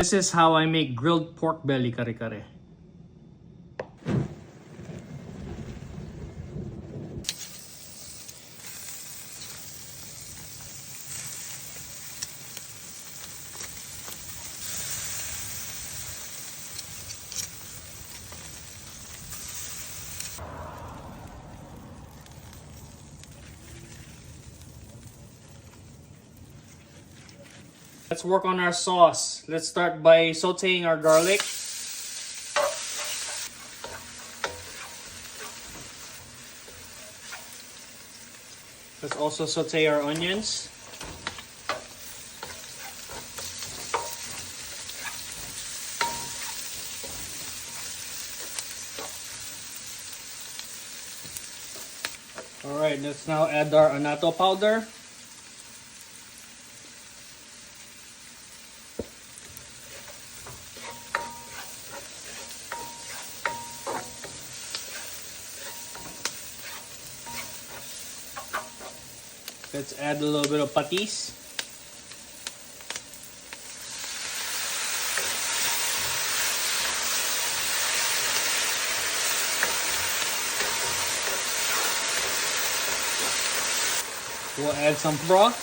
This is how I make grilled pork belly kare-kare. Let's work on our sauce. Let's start by sauteing our garlic. Let's also saute our onions. Alright, let's now add our annatto powder. Let's add a little bit of patis. We'll add some broth.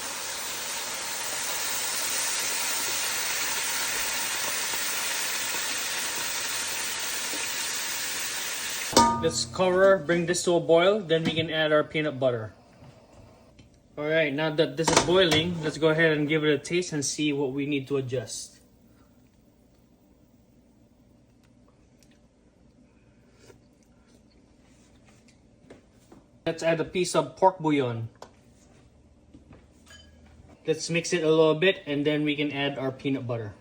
Let's cover, bring this to a boil, then we can add our peanut butter. Alright, now that this is boiling, let's go ahead and give it a taste and see what we need to adjust. Let's add a piece of pork bouillon. Let's mix it a little bit and then we can add our peanut butter.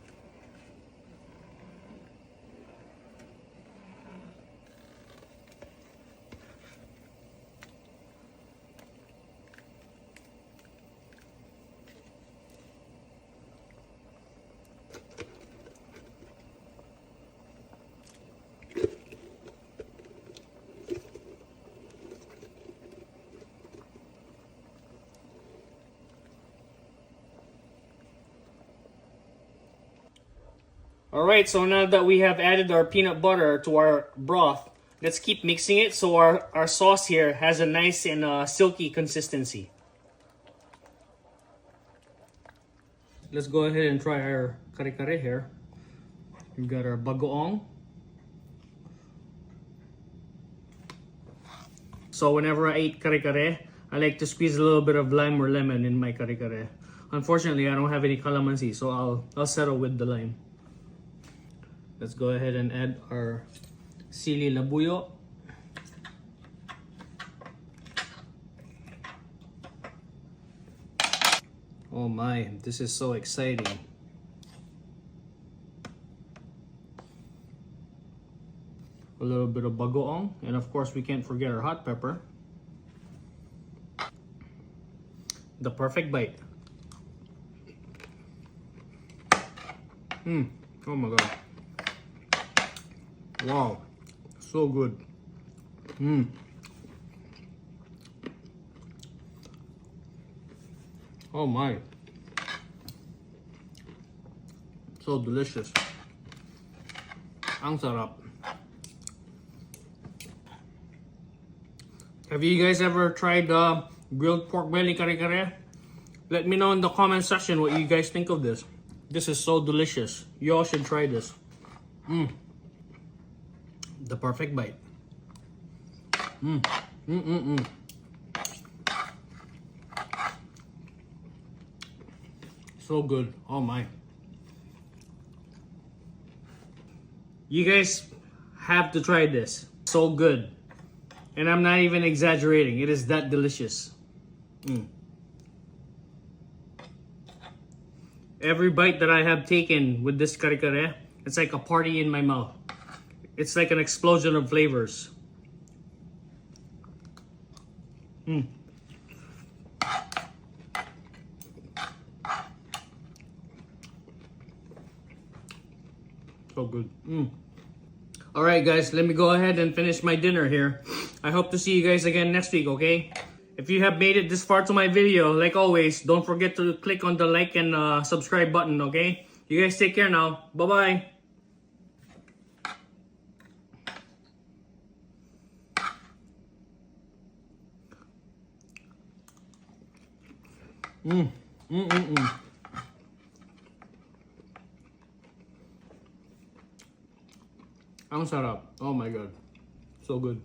Alright, so now that we have added our peanut butter to our broth, let's keep mixing it so our sauce here has a nice and silky consistency. Let's go ahead and try our kare-kare here. We've got our bagoong. So whenever I eat kare-kare, I like to squeeze a little bit of lime or lemon in my kare-kare. Unfortunately, I don't have any calamansi, so I'll settle with the lime. Let's go ahead and add our sili labuyo. Oh my, this is so exciting. A little bit of bagoong, and of course we can't forget our hot pepper. The perfect bite. Oh my god. Wow, so good. Oh my, so delicious. Ang sarap. Have you guys ever tried grilled pork belly kare-kare? Let me know in the comment section what you guys think of this. This is so delicious. You all should try this. The perfect bite. So good. Oh my. You guys have to try this. So good. And I'm not even exaggerating. It is that delicious. Every bite that I have taken with this kare-kare, it's like a party in my mouth. It's like an explosion of flavors. So good. Alright guys, let me go ahead and finish my dinner here. I hope to see you guys again next week, okay? If you have made it this far to my video, like always, don't forget to click on the like and subscribe button, okay? You guys take care now. Bye-bye. Ang sarap. Oh my God. So good.